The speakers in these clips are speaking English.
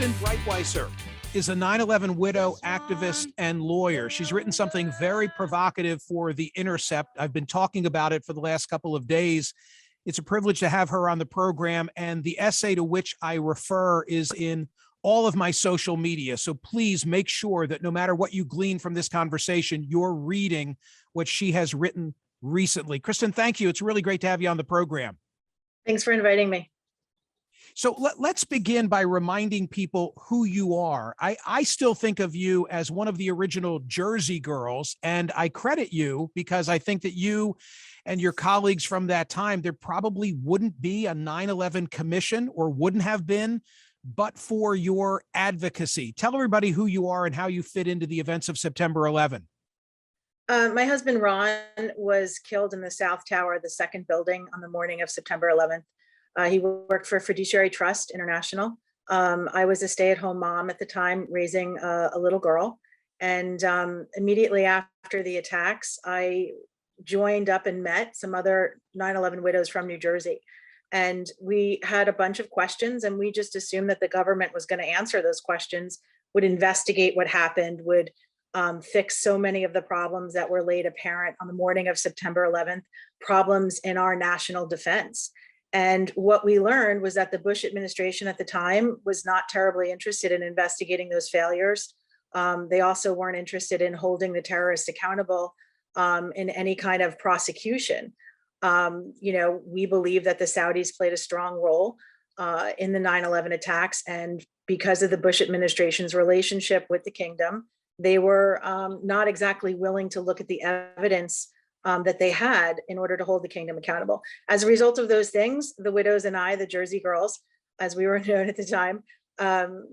Kristin Breitweiser is a 9/11 widow, activist, and lawyer. She's written something very provocative for The Intercept. I've been talking about it for the last couple of days. It's a privilege to have her on the program, and the essay to which I refer is in all of my social media. So please make sure that no matter what you glean from this conversation, you're reading what she has written recently. Kristin, thank you. It's really great to have you on the program. Thanks for inviting me. So let's begin by reminding people who you are. I still think of you as one of the original Jersey Girls, and I credit you because I think that you and your colleagues from that time, there probably wouldn't be a 9/11 commission, or wouldn't have been, but for your advocacy. Tell everybody who you are and how you fit into the events of September 11. My husband, Ron, was killed in the South Tower, the second building, on the morning of September 11th. He worked for Fiduciary Trust International. I was a stay-at-home mom at the time, raising a little girl. And immediately after the attacks, I joined up and met some other 9/11 widows from New Jersey. And we had a bunch of questions, and we just assumed that the government was going to answer those questions, would investigate what happened, would fix so many of the problems that were laid apparent on the morning of September 11th, problems in our national defense. And what we learned was that the Bush administration at the time was not terribly interested in investigating those failures. They also weren't interested in holding the terrorists accountable in any kind of prosecution. We believe that the Saudis played a strong role in the 9/11 attacks. And because of the Bush administration's relationship with the kingdom, they were not exactly willing to look at the evidence that they had in order to hold the kingdom accountable. As a result of those things, the widows and I, the Jersey Girls, as we were known at the time,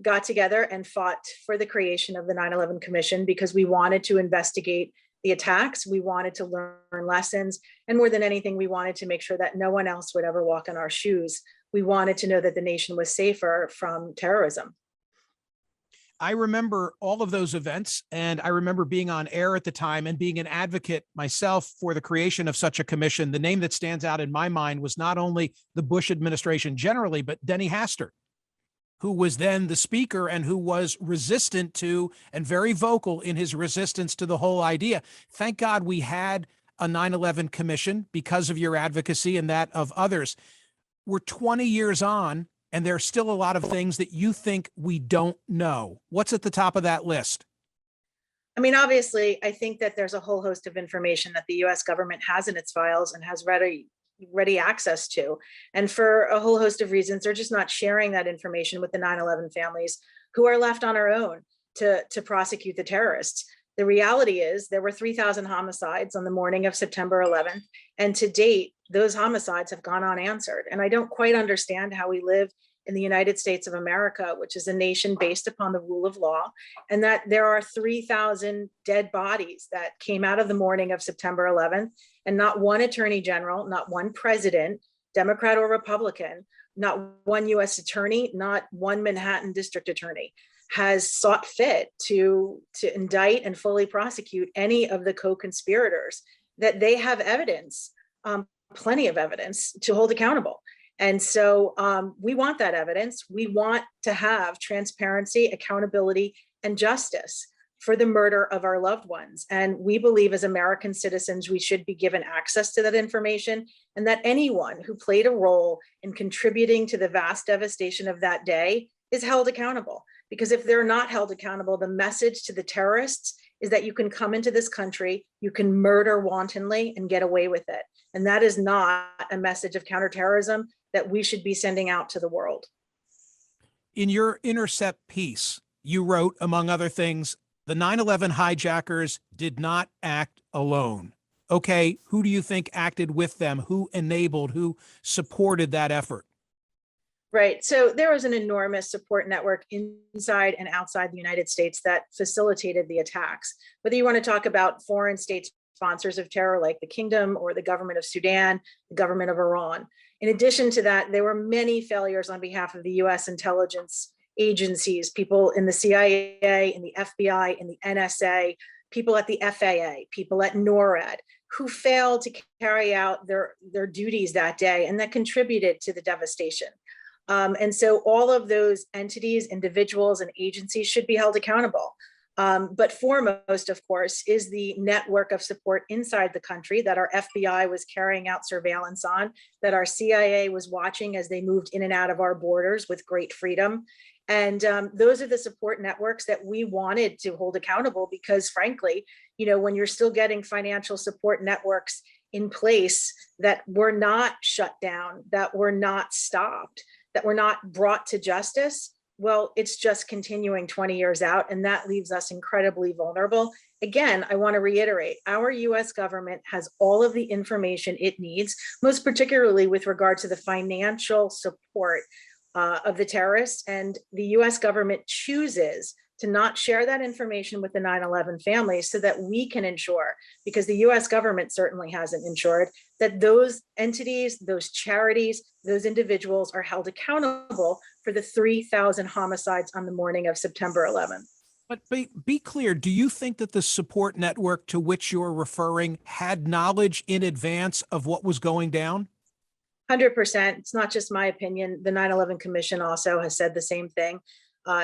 got together and fought for the creation of the 9/11 Commission, because we wanted to investigate the attacks. We wanted to learn lessons. And more than anything, we wanted to make sure that no one else would ever walk in our shoes. We wanted to know that the nation was safer from terrorism. I remember all of those events, and I remember being on air at the time and being an advocate myself for the creation of such a commission. The name that stands out in my mind was not only the Bush administration generally, but Denny Hastert, who was then the speaker and who was resistant to, and very vocal in his resistance to, the whole idea. Thank God we had a 9/11 commission because of your advocacy and that of others. We're 20 years on, and there are still a lot of things that you think we don't know. What's at the top of that list? I mean, obviously, I think that there's a whole host of information that the US government has in its files and has ready access to. And for a whole host of reasons, they're just not sharing that information with the 9/11 families, who are left on our own to prosecute the terrorists. The reality is there were 3,000 homicides on the morning of September 11th. And to date, those homicides have gone unanswered. And I don't quite understand how we live in the United States of America, which is a nation based upon the rule of law, and that there are 3,000 dead bodies that came out of the morning of September 11th, and not one attorney general, not one president, Democrat or Republican, not one US attorney, not one Manhattan district attorney has sought fit to indict and fully prosecute any of the co-conspirators, that they have evidence, plenty of evidence, to hold accountable. And so we want that evidence. We want to have transparency, accountability, and justice for the murder of our loved ones. And we believe as American citizens, we should be given access to that information, and that anyone who played a role in contributing to the vast devastation of that day is held accountable. Because if they're not held accountable, the message to the terrorists is that you can come into this country, you can murder wantonly and get away with it. And that is not a message of counterterrorism that we should be sending out to the world. In your Intercept piece, you wrote, among other things, the 9/11 hijackers did not act alone. Okay, who do you think acted with them? Who enabled, who supported that effort? Right. So there was an enormous support network inside and outside the United States that facilitated the attacks. Whether you want to talk about foreign state sponsors of terror like the Kingdom or the government of Sudan, the government of Iran. In addition to that, there were many failures on behalf of the US intelligence agencies, people in the CIA, in the FBI, in the NSA, people at the FAA, people at NORAD, who failed to carry out their duties that day, and that contributed to the devastation. And so all of those entities, individuals, and agencies should be held accountable. But foremost, of course, is the network of support inside the country that our FBI was carrying out surveillance on, that our CIA was watching as they moved in and out of our borders with great freedom. And those are the support networks that we wanted to hold accountable because, frankly, when you're still getting financial support networks in place that were not shut down, that were not stopped, that were not brought to justice, well, it's just continuing 20 years out, and that leaves us incredibly vulnerable. Again, I want to reiterate, our US government has all of the information it needs, most particularly with regard to the financial support of the terrorists, and the US government chooses to not share that information with the 9/11 families so that we can ensure, because the US government certainly hasn't ensured, that those entities, those charities, those individuals are held accountable for the 3,000 homicides on the morning of September 11th. But be clear, do you think that the support network to which you're referring had knowledge in advance of what was going down? 100%. It's not just my opinion. The 9/11 Commission also has said the same thing.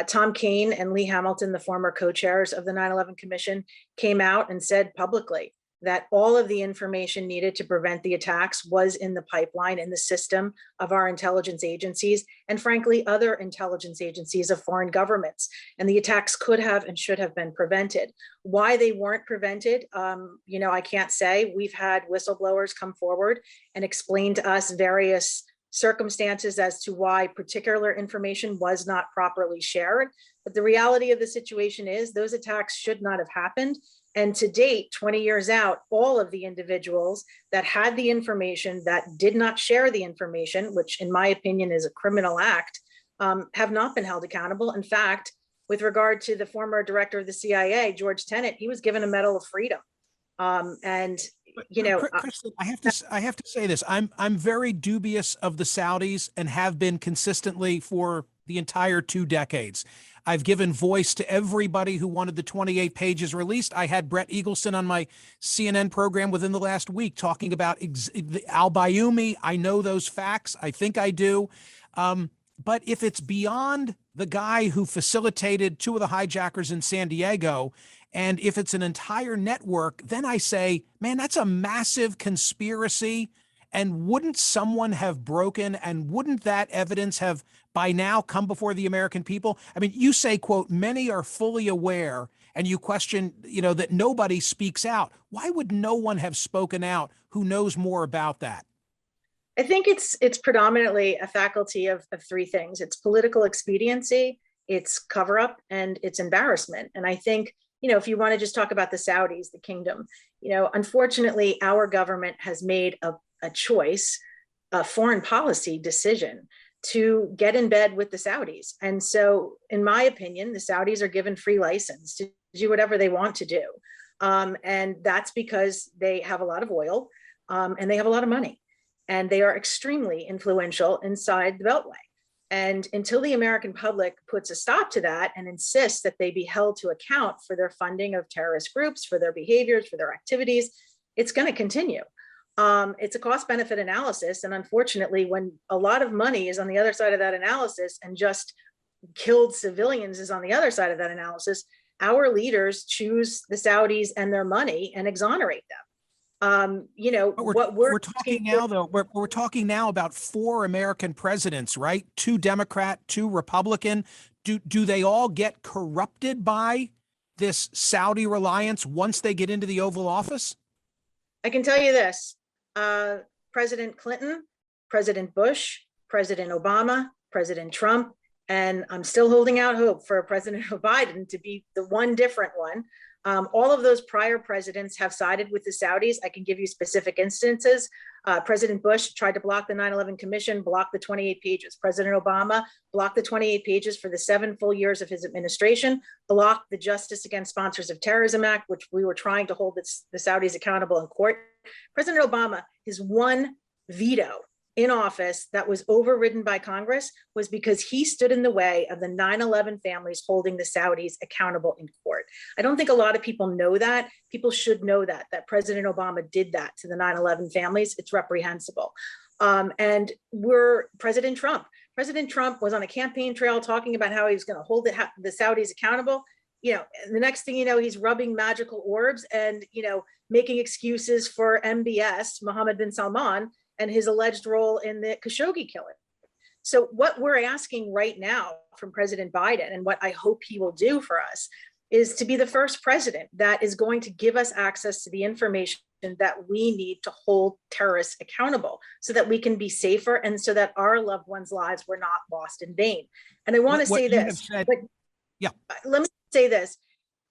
Tom Kane and Lee Hamilton, the former co-chairs of the 9/11 Commission, came out and said publicly that all of the information needed to prevent the attacks was in the pipeline, in the system of our intelligence agencies, and frankly, other intelligence agencies of foreign governments. And the attacks could have and should have been prevented. Why they weren't prevented, I can't say. We've had whistleblowers come forward and explain to us various circumstances as to why particular information was not properly shared. But the reality of the situation is those attacks should not have happened. And to date, 20 years out, all of the individuals that had the information that did not share the information, which in my opinion is a criminal act, have not been held accountable. In fact, with regard to the former director of the CIA, George Tenet, he was given a Medal of Freedom. Kristen, I have to say this. I'm very dubious of the Saudis and have been consistently for the entire 2 decades. I've given voice to everybody who wanted the 28 pages released. I had Brett Eagleson on my CNN program within the last week talking about al-Bayoumi. I know those facts. I think I do. But if it's beyond the guy who facilitated 2 of the hijackers in San Diego, and if it's an entire network, then I say, man, that's a massive conspiracy. And wouldn't someone have broken, and wouldn't that evidence have by now come before the American people? I mean, you say, quote, many are fully aware, and you question, that nobody speaks out. Why would no one have spoken out who knows more about that? I think it's predominantly a faculty of 3 things. It's political expediency, it's cover up, and it's embarrassment. And I think, if you want to just talk about the Saudis, the kingdom, unfortunately, our government has made a choice, a foreign policy decision to get in bed with the Saudis. And so, in my opinion, the Saudis are given free license to do whatever they want to do. And that's because they have a lot of oil and they have a lot of money. And they are extremely influential inside the Beltway. And until the American public puts a stop to that and insists that they be held to account for their funding of terrorist groups, for their behaviors, for their activities, it's going to continue. It's a cost-benefit analysis. And unfortunately, when a lot of money is on the other side of that analysis and just killed civilians is on the other side of that analysis, our leaders choose the Saudis and their money and exonerate them. We're talking now, though. We're talking now about 4 American presidents, right? 2 Democrat, 2 Republican. Do they all get corrupted by this Saudi reliance once they get into the Oval Office? I can tell you this: President Clinton, President Bush, President Obama, President Trump, and I'm still holding out hope for President Biden to be the one different one. All of those prior presidents have sided with the Saudis. I can give you specific instances. President Bush tried to block the 9/11 Commission, block the 28 pages. President Obama blocked the 28 pages for the 7 full years of his administration, blocked the Justice Against Sponsors of Terrorism Act, which we were trying to hold the Saudis accountable in court. President Obama, his one veto in office that was overridden by Congress was because he stood in the way of the 9/11 families holding the Saudis accountable in court. I don't think a lot of people know that. People should know that President Obama did that to the 9/11 families. It's reprehensible. And President Trump President Trump was on a campaign trail talking about how he was going to hold the Saudis accountable. And the next thing you know, he's rubbing magical orbs and, making excuses for MBS, Mohammed bin Salman, and his alleged role in the Khashoggi killing. So what we're asking right now from President Biden, and what I hope he will do for us, is to be the first president that is going to give us access to the information that we need to hold terrorists accountable so that we can be safer and so that our loved ones' lives were not lost in vain. And I want to say this. Yeah. Let me say this.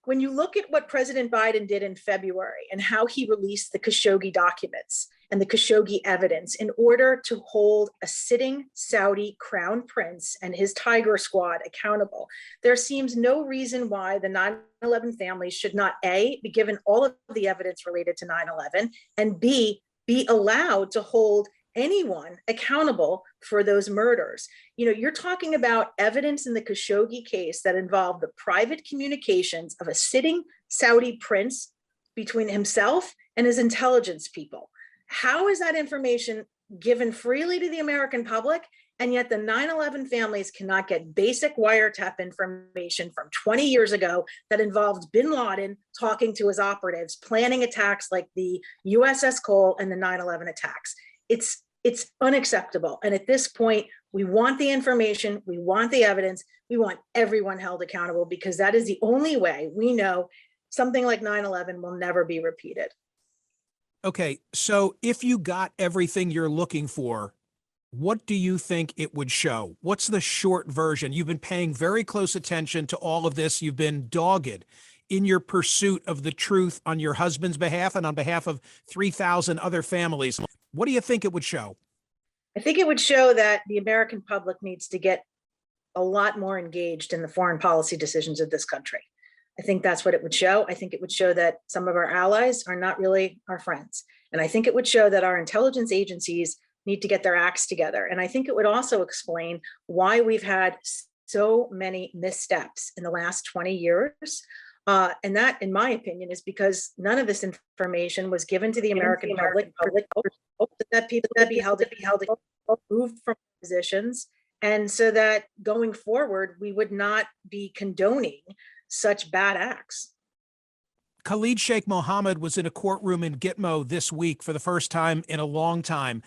When you look at what President Biden did in February and how he released the Khashoggi documents and the Khashoggi evidence in order to hold a sitting Saudi crown prince and his Tiger Squad accountable, there seems no reason why the 9/11 families should not, A, be given all of the evidence related to 9/11, and B, be allowed to hold anyone accountable for those murders. You're talking about evidence in the Khashoggi case that involved the private communications of a sitting Saudi prince between himself and his intelligence people. How is that information given freely to the American public? And yet the 9/11 families cannot get basic wiretap information from 20 years ago that involved bin Laden talking to his operatives, planning attacks like the USS Cole and the 9/11 attacks. It's unacceptable. And at this point, we want the information, we want the evidence, we want everyone held accountable, because that is the only way we know something like 9/11 will never be repeated. Okay, so if you got everything you're looking for, what do you think it would show? What's the short version? You've been paying very close attention to all of this. You've been dogged in your pursuit of the truth on your husband's behalf and on behalf of 3,000 other families. What do you think it would show? I think it would show that the American public needs to get a lot more engaged in the foreign policy decisions of this country. I think that's what it would show. I think it would show that some of our allies are not really our friends. And I think it would show that our intelligence agencies need to get their acts together. And I think it would also explain why we've had so many missteps in the last 20 years. And that, in my opinion, is because none of this information was given to the American public that people be held moved from positions. And so that going forward, we would not be condoning such bad acts. Khalid Sheikh Mohammed was in a courtroom in Gitmo this week for the first time in a long time.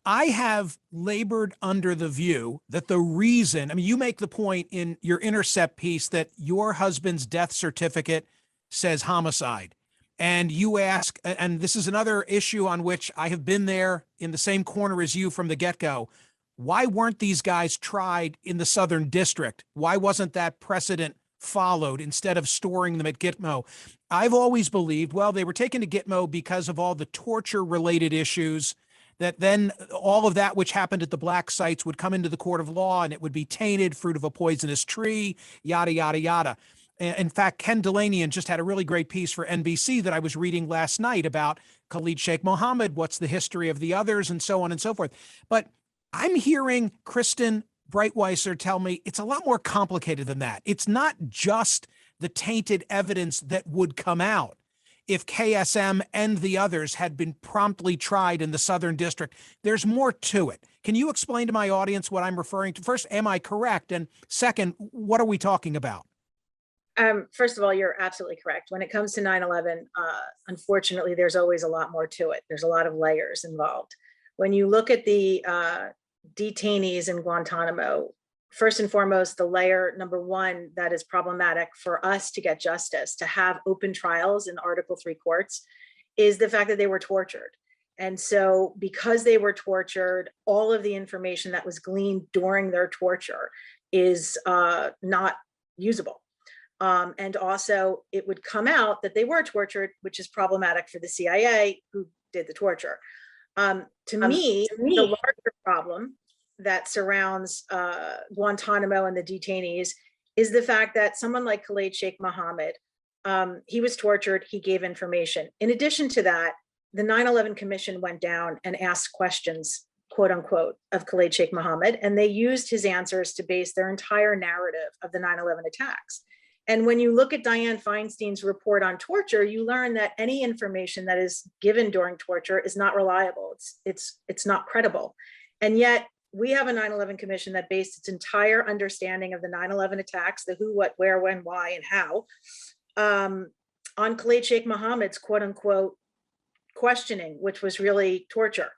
I have labored under the view that the reason, you make the point in your Intercept piece that your husband's death certificate says homicide. And you ask, and this is another issue on which I have been there in the same corner as you from the get-go, why weren't these guys tried in the Southern District? Why wasn't that precedent followed instead of storing them at Gitmo? I've always believed, well, they were taken to Gitmo because of all the torture-related issues, that then all of that which happened at the black sites would come into the court of law and it would be tainted, fruit of a poisonous tree, yada, yada, yada. In fact, Ken Delanian just had a really great piece for NBC that I was reading last night about Khalid Sheikh Mohammed, what's the history of the others, and so on and so forth. But I'm hearing Kristen Breitweiser tell me it's a lot more complicated than that. It's not just the tainted evidence that would come out if KSM and the others had been promptly tried in the Southern District. There's more to it. Can you explain to my audience what I'm referring to? First, am I correct? And second, what are we talking about? First of all, you're absolutely correct. When it comes to 9/11, unfortunately, there's always a lot more to it. There's a lot of layers involved. When you look at the detainees in Guantanamo, first and foremost, the layer number one that is problematic for us to get justice, to have open trials in Article 3 courts, is the fact that they were tortured. And so because they were tortured, all of the information that was gleaned during their torture is not usable. And also it would come out that they were tortured, which is problematic for the CIA who did the torture. To me, the larger problem that surrounds Guantanamo and the detainees is the fact that someone like Khalid Sheikh Mohammed, he was tortured, he gave information. In addition to that, the 9/11 Commission went down and asked questions, quote unquote, of Khalid Sheikh Mohammed, and they used his answers to base their entire narrative of the 9/11 attacks. And when you look at Dianne Feinstein's report on torture, you learn that any information that is given during torture is not reliable. It's not credible. And yet we have a 9/11 commission that based its entire understanding of the 9/11 attacks, the who, what, where, when, why, and how, on Khalid Sheikh Mohammed's quote unquote questioning, which was really torture.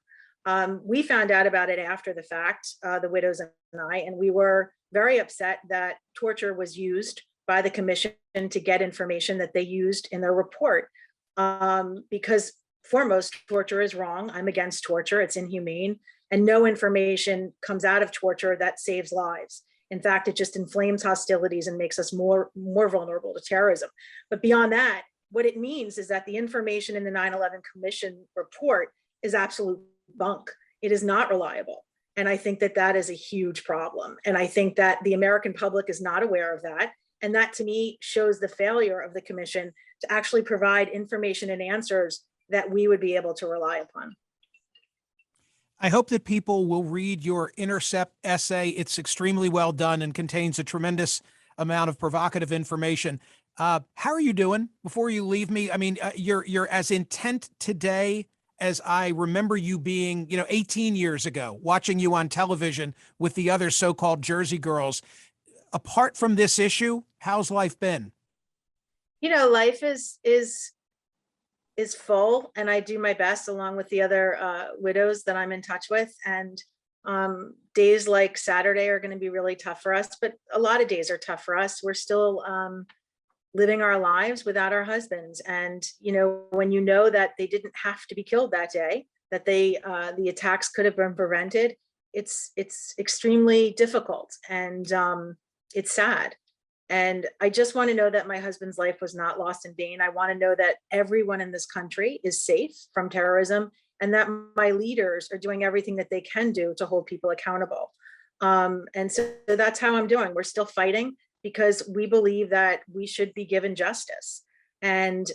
We found out about it after the fact, the widows and I, and we were very upset that torture was used by the commission to get information that they used in their report. Because foremost, torture is wrong. I'm against torture. It's inhumane. And no information comes out of torture that saves lives. In fact, it just inflames hostilities and makes us more vulnerable to terrorism. But beyond that, what it means is that the information in the 9/11 Commission report is absolute bunk. It is not reliable. And I think that that is a huge problem. And I think that the American public is not aware of that. And that to me shows the failure of the commission to actually provide information and answers that we would be able to rely upon. I hope that people will read your Intercept essay. It's extremely well done and contains a tremendous amount of provocative information. How are you doing before you leave me? I mean, you're as intent today as I remember you being, 18 years ago, watching you on television with the other so-called Jersey girls. Apart from this issue, how's life been? Life is full, and I do my best along with the other widows that I'm in touch with. And days like Saturday are going to be really tough for us, but a lot of days are tough for us. We're still living our lives without our husbands. And, when you know that they didn't have to be killed that day, that the attacks could have been prevented, it's extremely difficult, and it's sad. And I just want to know that my husband's life was not lost in vain. I want to know that everyone in this country is safe from terrorism, and that my leaders are doing everything that they can do to hold people accountable. And so that's how I'm doing. We're still fighting because we believe that we should be given justice. And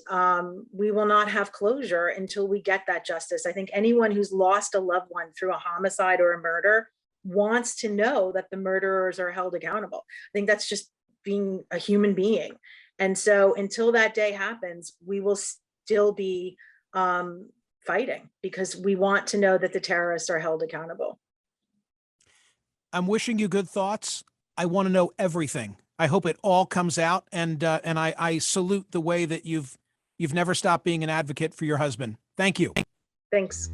we will not have closure until we get that justice. I think anyone who's lost a loved one through a homicide or a murder wants to know that the murderers are held accountable. I think that's just being a human being. And so until that day happens, we will still be fighting because we want to know that the terrorists are held accountable. I'm wishing you good thoughts. I want to know everything. I hope it all comes out, and I salute the way that you've never stopped being an advocate for your husband. Thank you. Thanks.